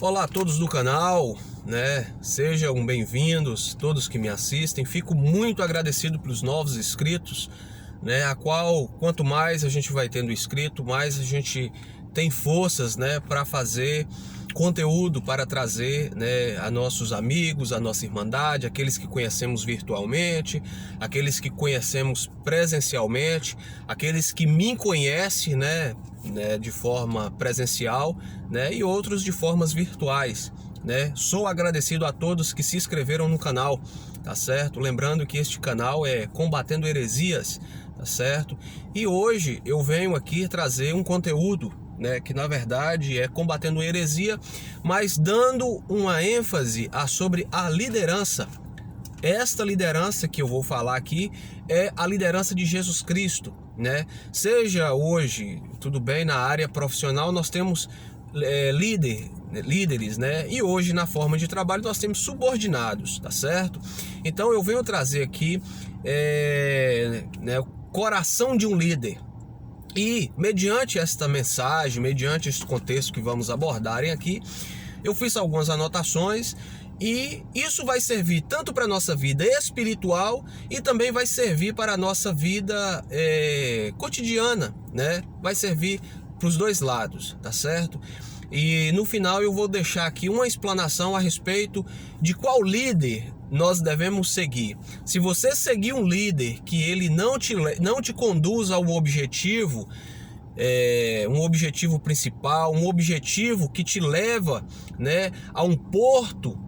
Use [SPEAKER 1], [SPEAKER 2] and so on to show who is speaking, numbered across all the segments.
[SPEAKER 1] Olá a todos do canal, Sejam bem-vindos, todos que me assistem. Fico muito agradecido pelos novos inscritos, A qual, quanto mais a gente vai tendo inscrito, mais a gente tem forças, para fazer conteúdo, para trazer, a nossos amigos, a nossa irmandade, aqueles que conhecemos virtualmente, aqueles que conhecemos presencialmente, aqueles que me conhecem, de forma presencial, e outros de formas virtuais, Sou agradecido a todos que se inscreveram no canal, tá certo? Lembrando que este canal é Combatendo Heresias, tá certo? E hoje eu venho aqui trazer um conteúdo, que na verdade é combatendo heresia, mas dando uma ênfase sobre a liderança. Esta liderança que eu vou falar aqui é a liderança de Jesus Cristo, Seja hoje, tudo bem, na área profissional nós temos líderes, E hoje na forma de trabalho nós temos subordinados, tá certo? Então eu venho trazer aqui o coração de um líder. E mediante esta mensagem, mediante este contexto que vamos abordarem aqui, eu fiz algumas anotações e isso vai servir tanto para a nossa vida espiritual e também vai servir para a nossa vida cotidiana, Vai servir para os dois lados, tá certo? E no final eu vou deixar aqui uma explanação a respeito de qual líder nós devemos seguir. Se você seguir um líder que ele não te conduz ao objetivo, um objetivo principal, um objetivo que te leva, a um porto,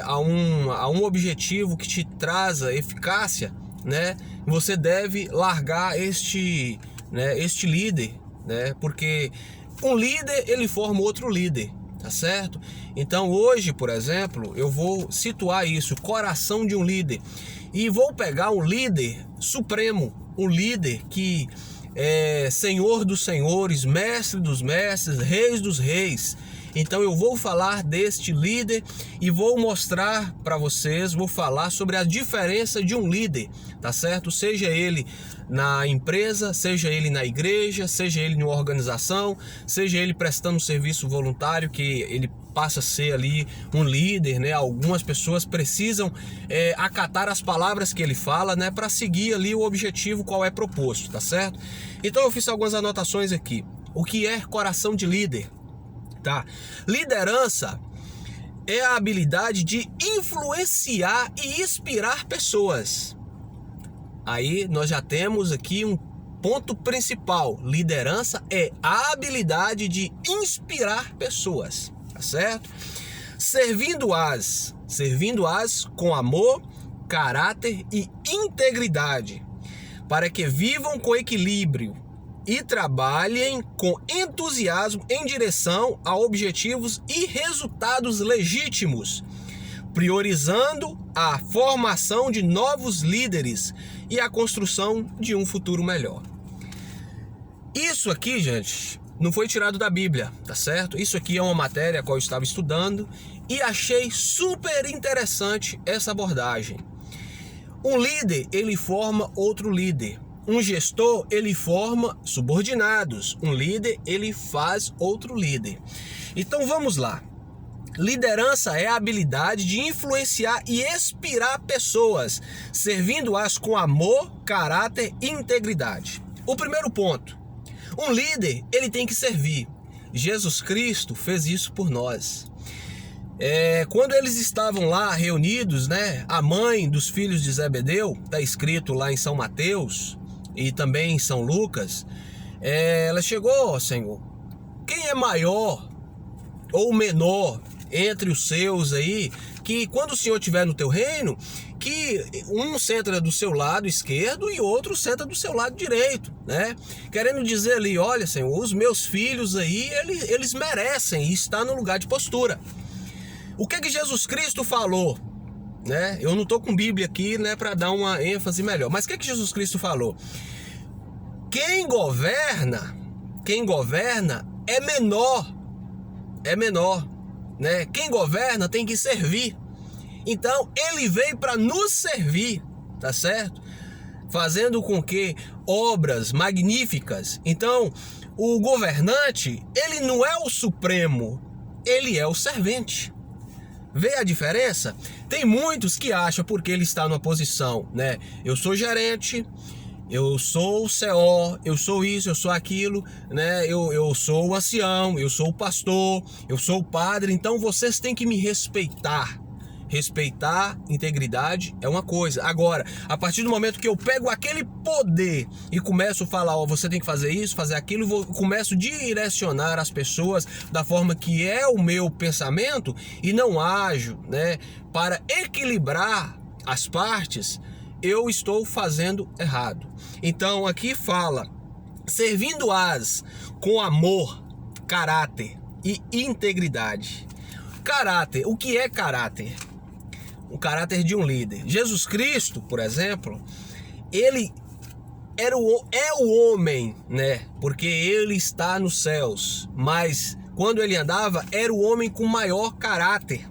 [SPEAKER 1] a um objetivo que te traz a eficácia, você deve largar este líder, porque um líder ele forma outro líder, tá certo? Então hoje, por exemplo, eu vou situar isso, o coração de um líder, e vou pegar um líder supremo, um líder que é Senhor dos senhores, Mestre dos mestres, Reis dos reis. Então eu vou falar deste líder e vou mostrar para vocês, vou falar sobre a diferença de um líder, tá certo? Seja ele na empresa, seja ele na igreja, seja ele em uma organização, seja ele prestando um serviço voluntário, que ele passa a ser ali um líder, Algumas pessoas precisam acatar as palavras que ele fala, para seguir ali o objetivo qual é proposto, tá certo? Então eu fiz algumas anotações aqui. O que é coração de líder? Tá? Liderança é a habilidade de influenciar e inspirar pessoas. Aí nós já temos aqui um ponto principal. Liderança é a habilidade de inspirar pessoas, tá certo? Servindo-as com amor, caráter e integridade, para que vivam com equilíbrio e trabalhem com entusiasmo em direção a objetivos e resultados legítimos, priorizando a formação de novos líderes e a construção de um futuro melhor. Isso aqui, gente, não foi tirado da Bíblia, tá certo? Isso aqui é uma matéria a qual eu estava estudando e achei super interessante essa abordagem. Um líder, ele forma outro líder. Um gestor, ele forma subordinados. Um líder, ele faz outro líder. Então vamos lá. Liderança é a habilidade de influenciar e inspirar pessoas, servindo-as com amor, caráter e integridade. O primeiro ponto. Um líder, ele tem que servir. Jesus Cristo fez isso por nós. Quando eles estavam lá reunidos, a mãe dos filhos de Zebedeu, está escrito lá em São Mateus e também em São Lucas, ela chegou, Senhor, quem é maior ou menor entre os seus aí, que quando o Senhor estiver no teu reino, que um senta do seu lado esquerdo e outro senta do seu lado direito, Querendo dizer ali, olha, Senhor, os meus filhos aí, eles merecem estar no lugar de postura. O que Jesus Cristo falou? Eu não estou com Bíblia aqui, para dar uma ênfase melhor. Mas o que Jesus Cristo falou? Quem governa é menor. Quem governa tem que servir. Então ele veio para nos servir, tá certo? Fazendo com que obras magníficas. Então o governante, ele não é o supremo. ele é o servente. Vê a diferença? Tem muitos que acham porque ele está numa posição, né? Eu sou gerente, eu sou o CO, eu sou isso, eu sou aquilo, né? Eu sou o ancião, eu sou o pastor, eu sou o padre, então vocês têm que me respeitar. Respeitar integridade é uma coisa. Agora, a partir do momento que eu pego aquele poder e começo a falar, ó, você tem que fazer isso, fazer aquilo, começo a direcionar as pessoas da forma que é o meu pensamento e não ajo, né, para equilibrar as partes, eu estou fazendo errado. Então aqui fala, servindo-as com amor, caráter e integridade. Caráter, o que é caráter? O caráter de um líder. Jesus Cristo, por exemplo, ele é o homem, né? Porque ele está nos céus, mas quando ele andava, era o homem com maior caráter.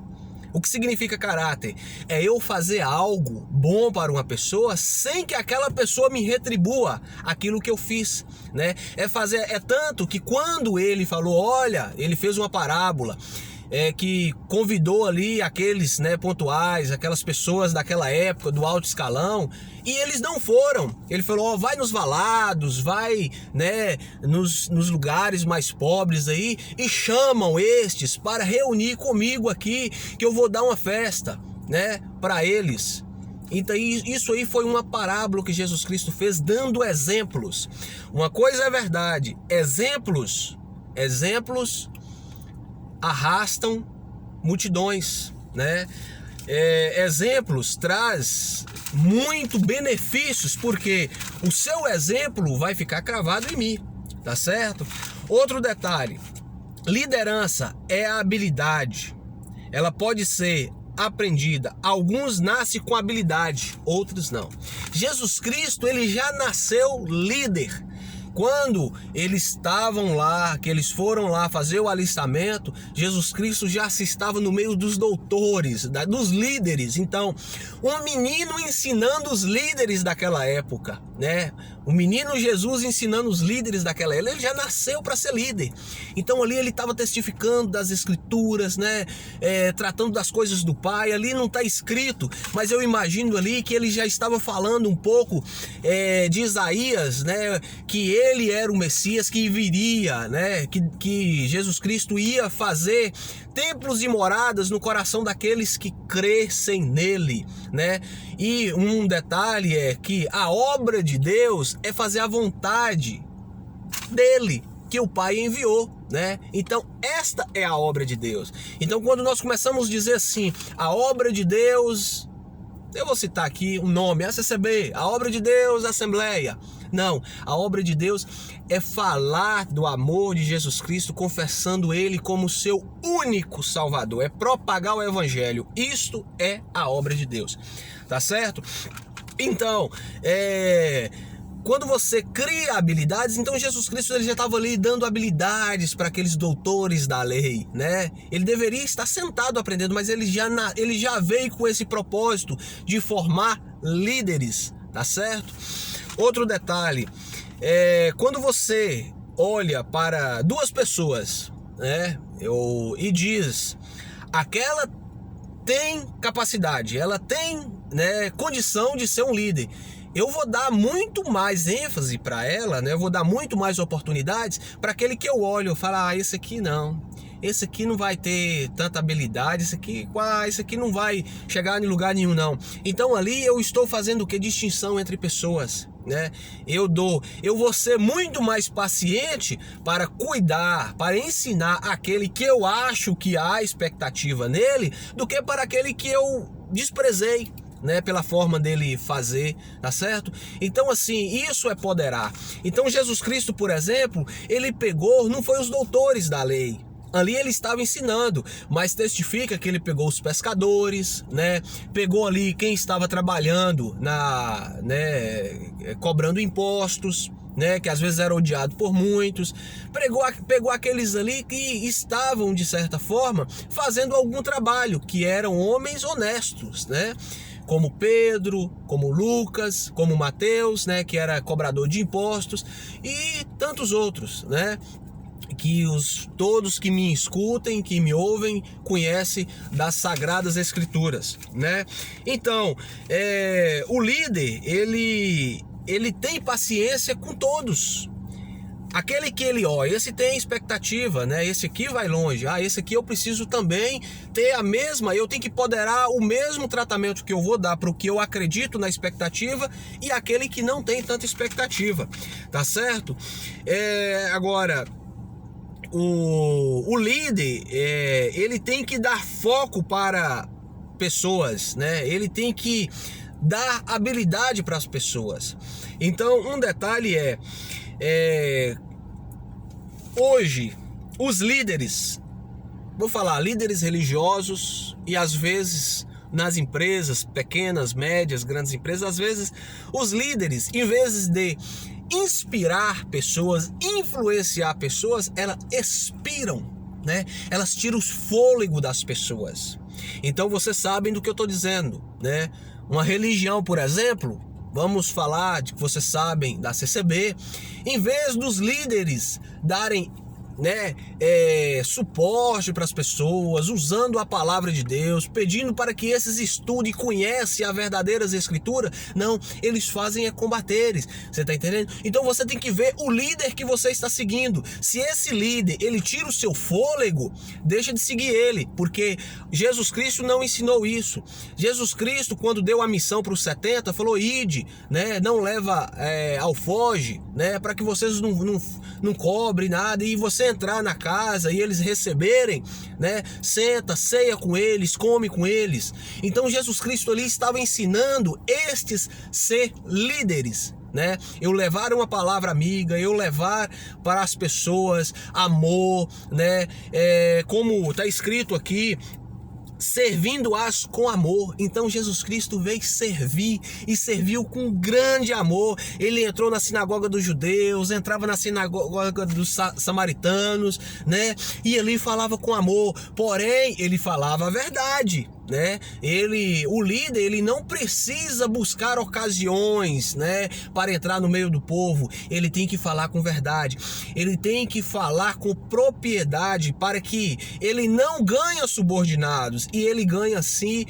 [SPEAKER 1] O que significa caráter? É eu fazer algo bom para uma pessoa sem que aquela pessoa me retribua aquilo que eu fiz, né? É tanto que quando ele falou, olha, ele fez uma parábola, que convidou ali aqueles, né, pontuais, aquelas pessoas daquela época do alto escalão, e eles não foram. Ele falou, ó, vai nos valados, vai, né, nos lugares mais pobres aí, e chamam estes para reunir comigo aqui, que eu vou dar uma festa, né, para eles. Então isso aí foi uma parábola que Jesus Cristo fez, dando exemplos. Uma coisa é verdade, exemplos arrastam multidões, né? Exemplos traz muito benefícios, porque o seu exemplo vai ficar cravado em mim, tá certo? Outro detalhe, liderança é a habilidade, ela pode ser aprendida, alguns nascem com habilidade, outros não. Jesus Cristo, ele já nasceu líder. Quando eles estavam lá, que eles foram lá fazer o alistamento, Jesus Cristo já se estava no meio dos doutores, dos líderes. Então, um menino ensinando os líderes daquela época, né? O menino Jesus ensinando os líderes daquela época, ele já nasceu para ser líder. Então ali ele estava testificando das escrituras, né? Tratando das coisas do Pai. Ali não está escrito, mas eu imagino ali que ele já estava falando um pouco de Isaías, né? Que ele era o Messias que viria, né? Que Jesus Cristo ia fazer templos e moradas no coração daqueles que crescem nele, né? E um detalhe é que a obra de Deus é fazer a vontade dele, que o Pai enviou, né? Então esta é a obra de Deus. Então quando nós começamos a dizer assim, a obra de Deus, eu vou citar aqui um nome, ACCB, a obra de Deus, Assembleia. Não, a obra de Deus é falar do amor de Jesus Cristo, confessando Ele como seu único Salvador, é propagar o Evangelho. Isto é a obra de Deus, tá certo? Então, quando você cria habilidades, então Jesus Cristo ele já estava ali dando habilidades para aqueles doutores da lei, né? Ele deveria estar sentado aprendendo, mas ele já veio com esse propósito de formar líderes, tá certo? Outro detalhe, quando você olha para duas pessoas, né, e diz, aquela tem capacidade, ela tem, né, condição de ser um líder, eu vou dar muito mais ênfase para ela, né, eu vou dar muito mais oportunidades para aquele que eu olho, eu falo, esse aqui não. Esse aqui não vai ter tanta habilidade, esse aqui não vai chegar em lugar nenhum, não. Então ali eu estou fazendo o que? Distinção entre pessoas, né? Eu vou ser muito mais paciente para cuidar, para ensinar aquele que eu acho que há expectativa nele, do que para aquele que eu desprezei, né, pela forma dele fazer, tá certo? Então assim, isso é poderar. Então Jesus Cristo, por exemplo, ele pegou, não foi os doutores da lei, ali ele estava ensinando, mas testifica que ele pegou os pescadores, né? Pegou ali quem estava trabalhando cobrando impostos, né? Que às vezes era odiado por muitos. Pegou aqueles ali que estavam de certa forma fazendo algum trabalho, que eram homens honestos, né? Como Pedro, como Lucas, como Mateus, né? Que era cobrador de impostos, e tantos outros, né? que todos que me escutem, que me ouvem, conhecem das Sagradas Escrituras, né? Então, o líder, ele tem paciência com todos. Aquele que esse tem expectativa, né? Esse aqui vai longe. Esse aqui eu preciso também ter eu tenho que poderar o mesmo tratamento que eu vou dar para o que eu acredito na expectativa e aquele que não tem tanta expectativa, tá certo? Agora, o líder, ele tem que dar foco para pessoas, né? Ele tem que dar habilidade para as pessoas. Então, um detalhe hoje, os líderes, vou falar, líderes religiosos e às vezes nas empresas, pequenas, médias, grandes empresas, às vezes os líderes, em vez de inspirar pessoas, influenciar pessoas, elas expiram, né? Elas tiram o fôlego das pessoas. Então vocês sabem do que eu estou dizendo, né? Uma religião, por exemplo, vamos falar de que vocês sabem da CCB, em vez dos líderes darem, né, suporte para as pessoas, usando a palavra de Deus, pedindo para que esses estudem e conhecem a verdadeira escritura, não, eles fazem combateres, você está entendendo? Então você tem que ver o líder que você está seguindo. Se esse líder, ele tira o seu fôlego, deixa de seguir ele, porque Jesus Cristo não ensinou isso. Jesus Cristo, quando deu a missão para os 70, falou: ide, né, não leva alfoge, né, para que vocês não cobrem nada, e você entrar na casa e eles receberem, né, senta, ceia com eles, come com eles. Então Jesus Cristo ali estava ensinando estes ser líderes, né? Eu levar uma palavra amiga, eu levar para as pessoas amor, né? Como está escrito aqui, servindo-as com amor. Então Jesus Cristo veio servir e serviu com grande amor. Ele entrou na sinagoga dos judeus, entrava na sinagoga dos samaritanos, né? E ele falava com amor, porém ele falava a verdade, né? O líder, ele não precisa buscar ocasiões, né, para entrar no meio do povo. Ele tem que falar com verdade, ele tem que falar com propriedade, para que ele não ganhe subordinados e ele ganha sim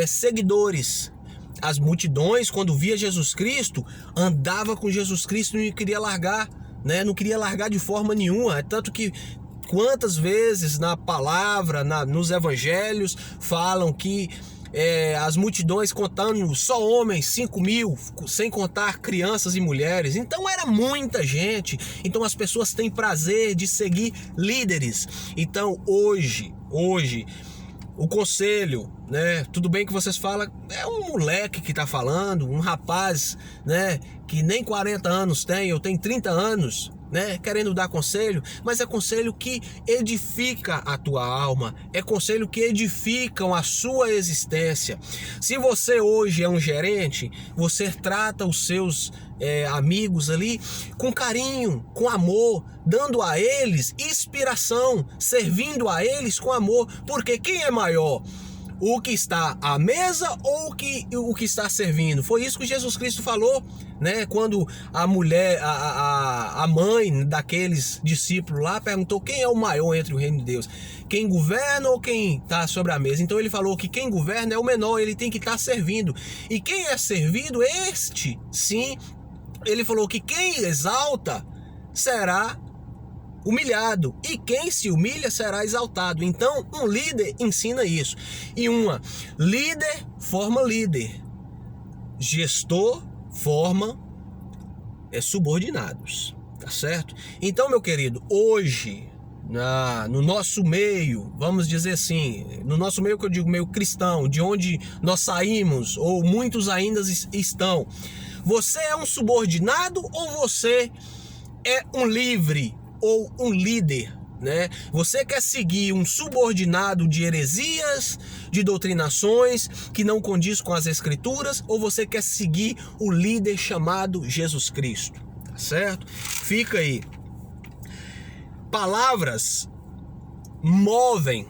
[SPEAKER 1] seguidores. As multidões, quando via Jesus Cristo, andava com Jesus Cristo e não queria largar, né? Não queria largar de forma nenhuma. É tanto que quantas vezes na palavra, nos evangelhos, falam que as multidões, contando só homens, 5.000, sem contar crianças e mulheres. Então era muita gente. Então as pessoas têm prazer de seguir líderes. Então hoje o conselho, né? Tudo bem que vocês falam, é um moleque que tá falando, um rapaz, né? Que nem 40 anos tem, eu tenho 30 anos, né? Querendo dar conselho, mas é conselho que edifica a tua alma, é conselho que edificam a sua existência. Se você hoje é um gerente, você trata os seus amigos ali com carinho, com amor, dando a eles inspiração, servindo a eles com amor, porque quem é maior? O que está à mesa ou o que está servindo? Foi isso que Jesus Cristo falou, né? Quando a mulher, a mãe daqueles discípulos lá perguntou quem é o maior entre o reino de Deus, quem governa ou quem está sobre a mesa. Então ele falou que quem governa é o menor, ele tem que estar servindo. E quem é servido, este sim, ele falou que quem exalta será humilhado, e quem se humilha será exaltado. Então um líder ensina isso, e líder forma líder, gestor forma subordinados, tá certo? Então, meu querido, hoje no nosso meio, vamos dizer assim, no nosso meio, que eu digo meio cristão, de onde nós saímos, ou muitos ainda estão, você é um subordinado ou você é um livre ou um líder, né? Você quer seguir um subordinado de heresias, de doutrinações que não condiz com as escrituras, ou você quer seguir o líder chamado Jesus Cristo, tá certo? Fica aí. Palavras movem,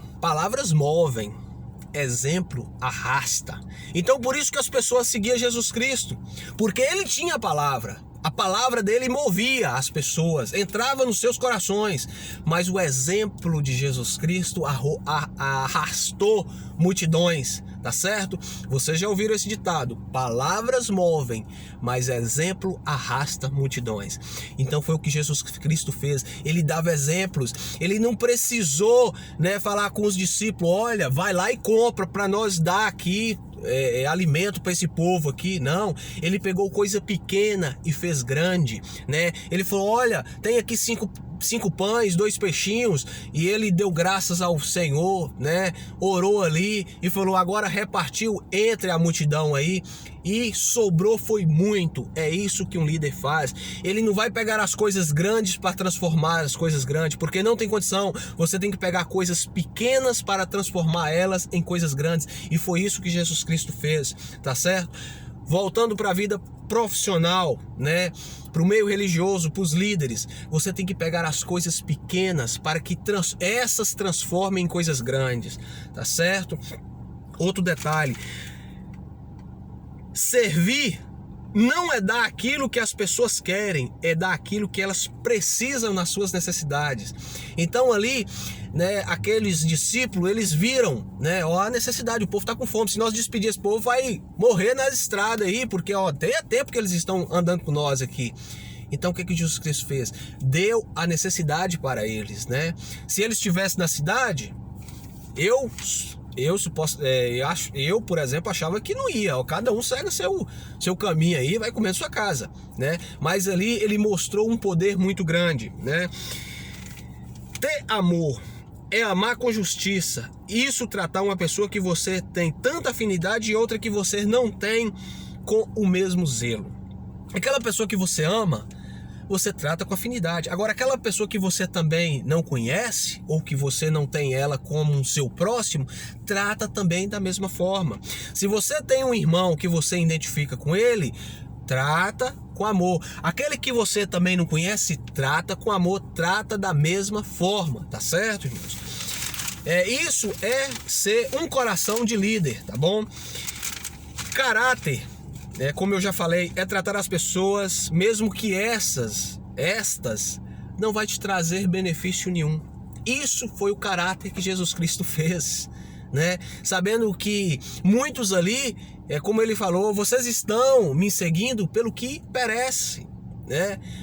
[SPEAKER 1] exemplo arrasta. Então por isso que as pessoas seguiam Jesus Cristo, porque ele tinha a palavra. A palavra dele movia as pessoas, entrava nos seus corações, mas o exemplo de Jesus Cristo arrastou multidões, tá certo? Vocês já ouviram esse ditado: palavras movem, mas exemplo arrasta multidões. Então foi o que Jesus Cristo fez. Ele dava exemplos. Ele não precisou, falar com os discípulos: olha, vai lá e compra para nós dar aqui alimento para esse povo aqui. Não, ele pegou coisa pequena e fez grande, Ele falou: olha, tem aqui cinco pães, 2 peixinhos, e ele deu graças ao Senhor, orou ali e falou: agora repartiu entre a multidão aí, e sobrou foi muito. É isso que um líder faz. Ele não vai pegar as coisas grandes para transformar as coisas grandes, porque não tem condição. Você tem que pegar coisas pequenas para transformar elas em coisas grandes, e foi isso que Jesus Cristo fez, tá certo? Voltando para a vida profissional, para o meio religioso, para os líderes, você tem que pegar as coisas pequenas para que essas transformem em coisas grandes, tá certo? Outro detalhe: servir não é dar aquilo que as pessoas querem, é dar aquilo que elas precisam nas suas necessidades. Então ali, aqueles discípulos, eles viram, a necessidade, o povo está com fome. Se nós despedir esse povo, vai morrer nas estradas aí, porque tem tempo que eles estão andando com nós aqui. Então o que Jesus Cristo fez? Deu a necessidade para eles, Se eles estivessem na cidade, eu, por exemplo, achava que não ia. Cada um segue seu caminho aí, vai comer na sua casa, Mas ali ele mostrou um poder muito grande, Ter amor é amar com justiça. Isso tratar uma pessoa que você tem tanta afinidade e outra que você não tem com o mesmo zelo. Aquela pessoa que você ama, você trata com afinidade. Agora, aquela pessoa que você também não conhece, ou que você não tem ela como um seu próximo, trata também da mesma forma. Se você tem um irmão que você identifica com ele, trata com amor. Aquele que você também não conhece, trata com amor, trata da mesma forma, tá certo, irmãos? Isso é ser um coração de líder, tá bom? Caráter, como eu já falei, é tratar as pessoas, mesmo que estas não vai te trazer benefício nenhum. Isso foi o caráter que Jesus Cristo fez, Sabendo que muitos ali, como ele falou, vocês estão me seguindo pelo que perece,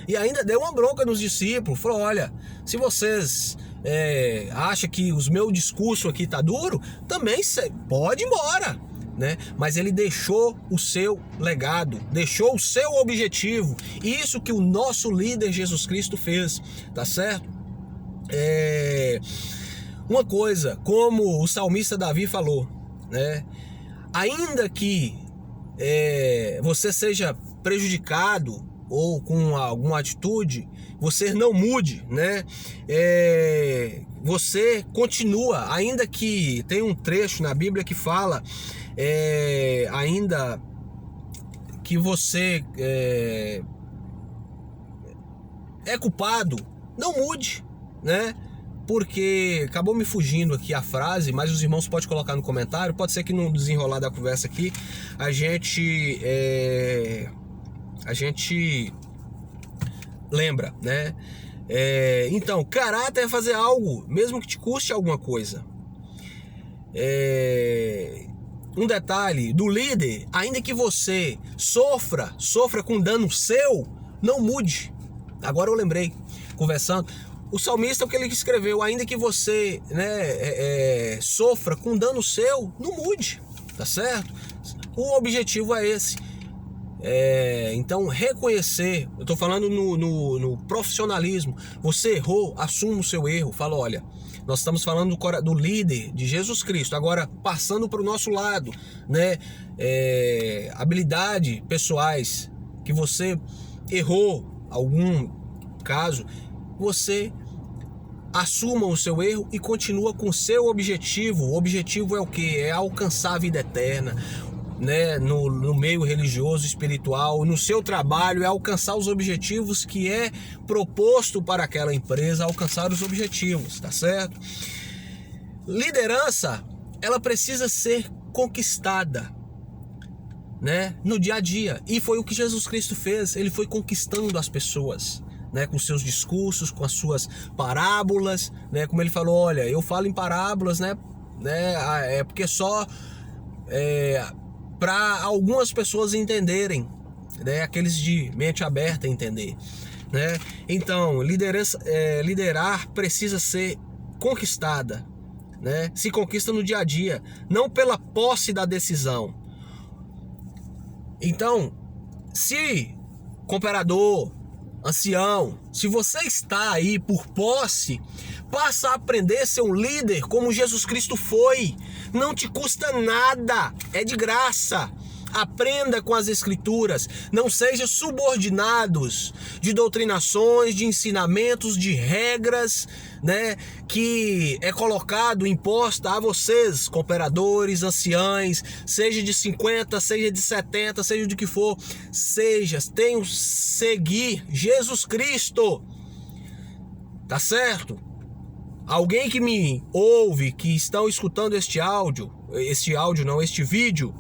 [SPEAKER 1] E ainda deu uma bronca nos discípulos, falou: olha, se vocês acham que o meu discurso aqui tá duro, também pode ir embora, Mas ele deixou o seu legado, deixou o seu objetivo. Isso que o nosso líder Jesus Cristo fez, tá certo? Uma coisa, como o salmista Davi falou, ainda que você seja prejudicado ou com alguma atitude, você não mude, você continua, ainda que tem um trecho na Bíblia que fala, ainda que você é culpado, não mude, Porque acabou me fugindo aqui a frase, mas os irmãos podem colocar no comentário. Pode ser que no desenrolar da conversa aqui a gente lembra, Então, caráter é fazer algo, mesmo que te custe alguma coisa. Um detalhe do líder: ainda que você sofra com dano seu, não mude. Agora eu lembrei, conversando, o salmista, o que ele escreveu: ainda que você sofra com dano seu, não mude, tá certo? O objetivo é esse. Então, reconhecer, eu tô falando no profissionalismo. Você errou, assuma o seu erro. Fala: olha, nós estamos falando do líder, de Jesus Cristo. Agora, passando para o nosso lado, habilidades pessoais, que você errou algum caso, você assuma o seu erro e continua com o seu objetivo. O objetivo é o quê? É alcançar a vida eterna, no meio religioso, espiritual, no seu trabalho, é alcançar os objetivos que é proposto para aquela empresa, alcançar os objetivos, tá certo? Liderança, ela precisa ser conquistada. né, no dia a dia. E foi o que Jesus Cristo fez. Ele foi conquistando as pessoas, né, com seus discursos, com as suas parábolas, né, como ele falou, olha, eu falo em parábolas, né, é porque só para algumas pessoas entenderem, né, aqueles de mente aberta entender, né? Então, liderar precisa ser conquistada, né? Se conquista no dia a dia, não pela posse da decisão. Então, se cooperador, ancião, se você está aí por posse, passa a aprender a ser um líder como Jesus Cristo foi. Não te custa nada, é de graça. Aprenda com as escrituras, não seja subordinados de doutrinações, de ensinamentos, de regras, né, que é colocado, imposta a vocês, cooperadores, anciães, seja de 50, seja de 70, seja de que for, tenham seguir Jesus Cristo, tá certo? Alguém que me ouve, que estão escutando este vídeo,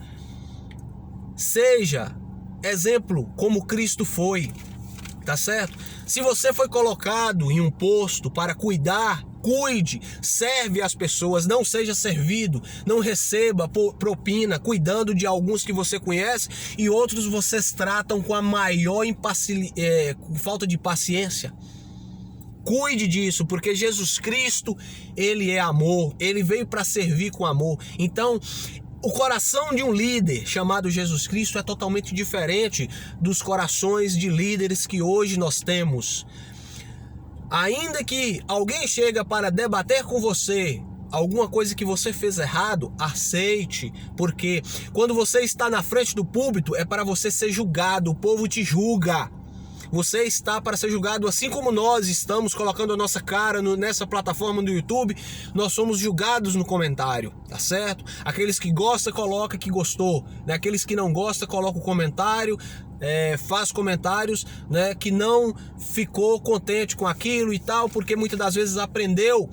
[SPEAKER 1] seja exemplo como Cristo foi, tá certo? Se você foi colocado em um posto para cuidar, cuide, serve as pessoas, não seja servido, não receba propina, cuidando de alguns que você conhece e outros vocês tratam com a maior falta de paciência. Cuide disso, porque Jesus Cristo, ele é amor, ele veio para servir com amor. Então, o coração de um líder chamado Jesus Cristo é totalmente diferente dos corações de líderes que hoje nós temos. Ainda que alguém chega para debater com você alguma coisa que você fez errado, aceite, porque quando você está na frente do púlpito é para você ser julgado, o povo te julga. Você está para ser julgado, assim como nós estamos colocando a nossa cara nessa plataforma do YouTube, nós somos julgados no comentário, tá certo? Aqueles que gostam, coloca que gostou, né? Aqueles que não gostam, coloca o comentário, faz comentários, né, que não ficou contente com aquilo e tal, porque muitas das vezes aprendeu,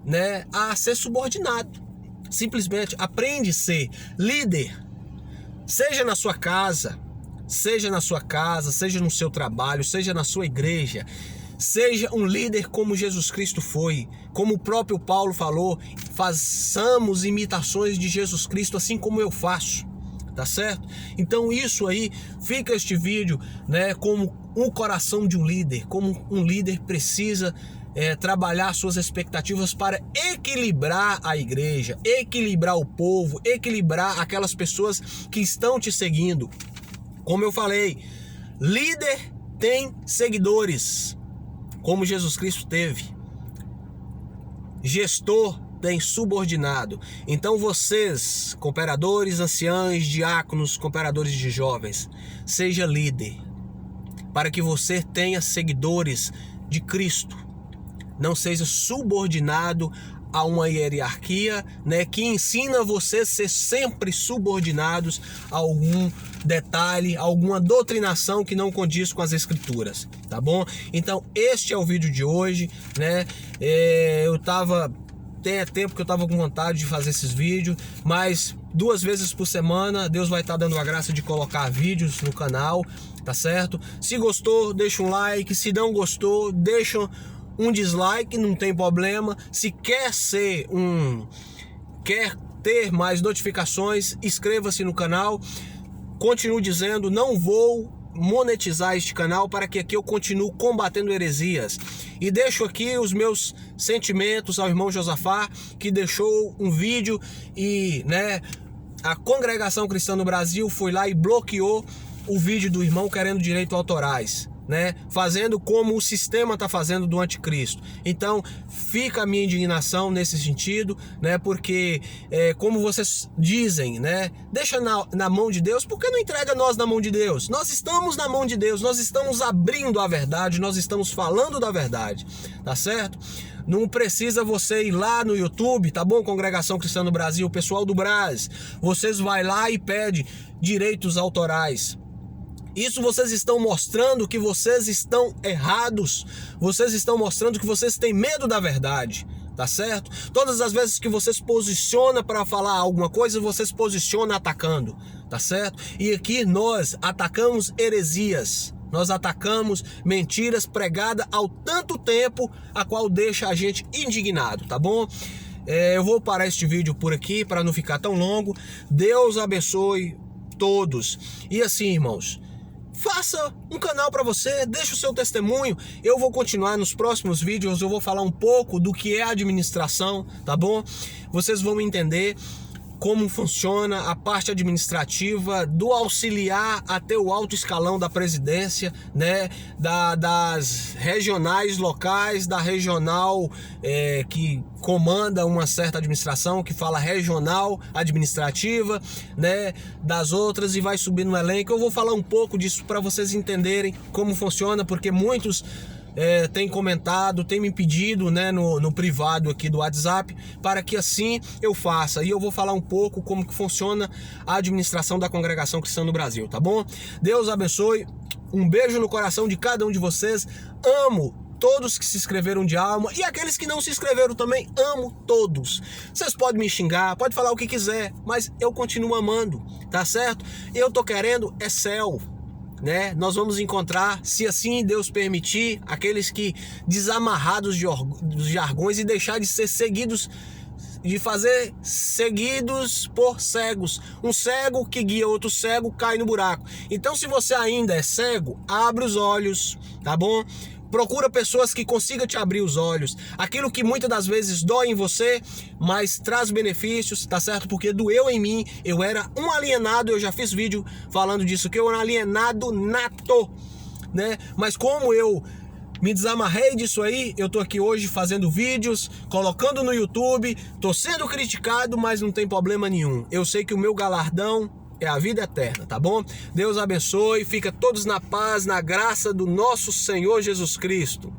[SPEAKER 1] né, a ser subordinado. Simplesmente aprende a ser líder, seja na sua casa, seja no seu trabalho, seja na sua igreja. Seja um líder como Jesus Cristo foi, como o próprio Paulo falou, façamos imitações de Jesus Cristo assim como eu faço, tá certo? Então isso aí, fica este vídeo, né, como um coração de um líder, como um líder precisa trabalhar suas expectativas para equilibrar a igreja, equilibrar o povo, equilibrar aquelas pessoas que estão te seguindo. Como eu falei, líder tem seguidores, como Jesus Cristo teve. Gestor tem subordinado. Então vocês, cooperadores, anciãos, diáconos, cooperadores de jovens, seja líder, para que você tenha seguidores de Cristo. Não seja subordinado a uma hierarquia, né, que ensina você a ser sempre subordinados a algum detalhe, alguma doutrinação que não condiz com as escrituras, tá bom? Então este é o vídeo de hoje, né? Tem tempo que eu tava com vontade de fazer esses vídeos, mas 2 vezes por semana Deus vai estar dando a graça de colocar vídeos no canal, tá certo? Se gostou, deixa um like, se não gostou, deixa um dislike, não tem problema. Se quer ter mais notificações, inscreva-se no canal. Continuo dizendo, não vou monetizar este canal para que aqui eu continue combatendo heresias. E deixo aqui os meus sentimentos ao irmão Josafá, que deixou um vídeo e, né, a Congregação Cristã no Brasil foi lá e bloqueou o vídeo do irmão querendo direitos autorais, né, fazendo como o sistema está fazendo do anticristo. Então fica a minha indignação nesse sentido, né, porque como vocês dizem, né, deixa na mão de Deus. Por que não entrega nós na mão de Deus? Nós estamos na mão de Deus, nós estamos abrindo a verdade, nós estamos falando da verdade, tá certo? Não precisa você ir lá no YouTube, tá bom? Congregação Cristã no Brasil, pessoal do Brás, vocês vai lá e pede direitos autorais. Isso vocês estão mostrando que vocês estão errados. Vocês estão mostrando que vocês têm medo da verdade, tá certo? Todas as vezes que vocês posiciona para falar alguma coisa, vocês posiciona atacando, tá tá certo? E aqui nós atacamos heresias, nós atacamos mentiras pregadas há tanto tempo, a qual deixa a gente indignado, tá bom? Eu vou parar este vídeo por aqui para não ficar tão longo. Deus abençoe todos. E assim, irmãos, faça um canal para você, deixe o seu testemunho. Eu vou continuar nos próximos vídeos, eu vou falar um pouco do que é administração, tá bom? Vocês vão entender como funciona a parte administrativa, do auxiliar até o alto escalão da presidência, né? Das regionais locais, da regional que comanda uma certa administração, que fala regional administrativa, né? Das outras, e vai subir no elenco. Eu vou falar um pouco disso para vocês entenderem como funciona, porque muitos tem comentado, tem me pedido, né, no privado aqui do WhatsApp, para que assim eu faça. E eu vou falar um pouco como que funciona a administração da congregação cristã no Brasil, tá bom? Deus abençoe, um beijo no coração de cada um de vocês, amo todos que se inscreveram de alma, e aqueles que não se inscreveram também, amo todos. Vocês podem me xingar, pode falar o que quiser, mas eu continuo amando, tá certo? Eu tô querendo céu, né? Nós vamos encontrar, se assim Deus permitir, aqueles que desamarrados dos jargões e deixar de ser seguidos, de fazer seguidos por cegos. Um cego que guia outro cego cai no buraco. Então, se você ainda é cego, abre os olhos, tá bom? Procura pessoas que consigam te abrir os olhos. Aquilo que muitas das vezes dói em você, mas traz benefícios, tá certo? Porque doeu em mim, eu era um alienado, eu já fiz vídeo falando disso, que eu era um alienado nato, né? Mas como eu me desamarrei disso aí, eu tô aqui hoje fazendo vídeos, colocando no YouTube, tô sendo criticado, mas não tem problema nenhum. Eu sei que o meu galardão é a vida eterna, tá bom? Deus abençoe, fica todos na paz, na graça do nosso Senhor Jesus Cristo.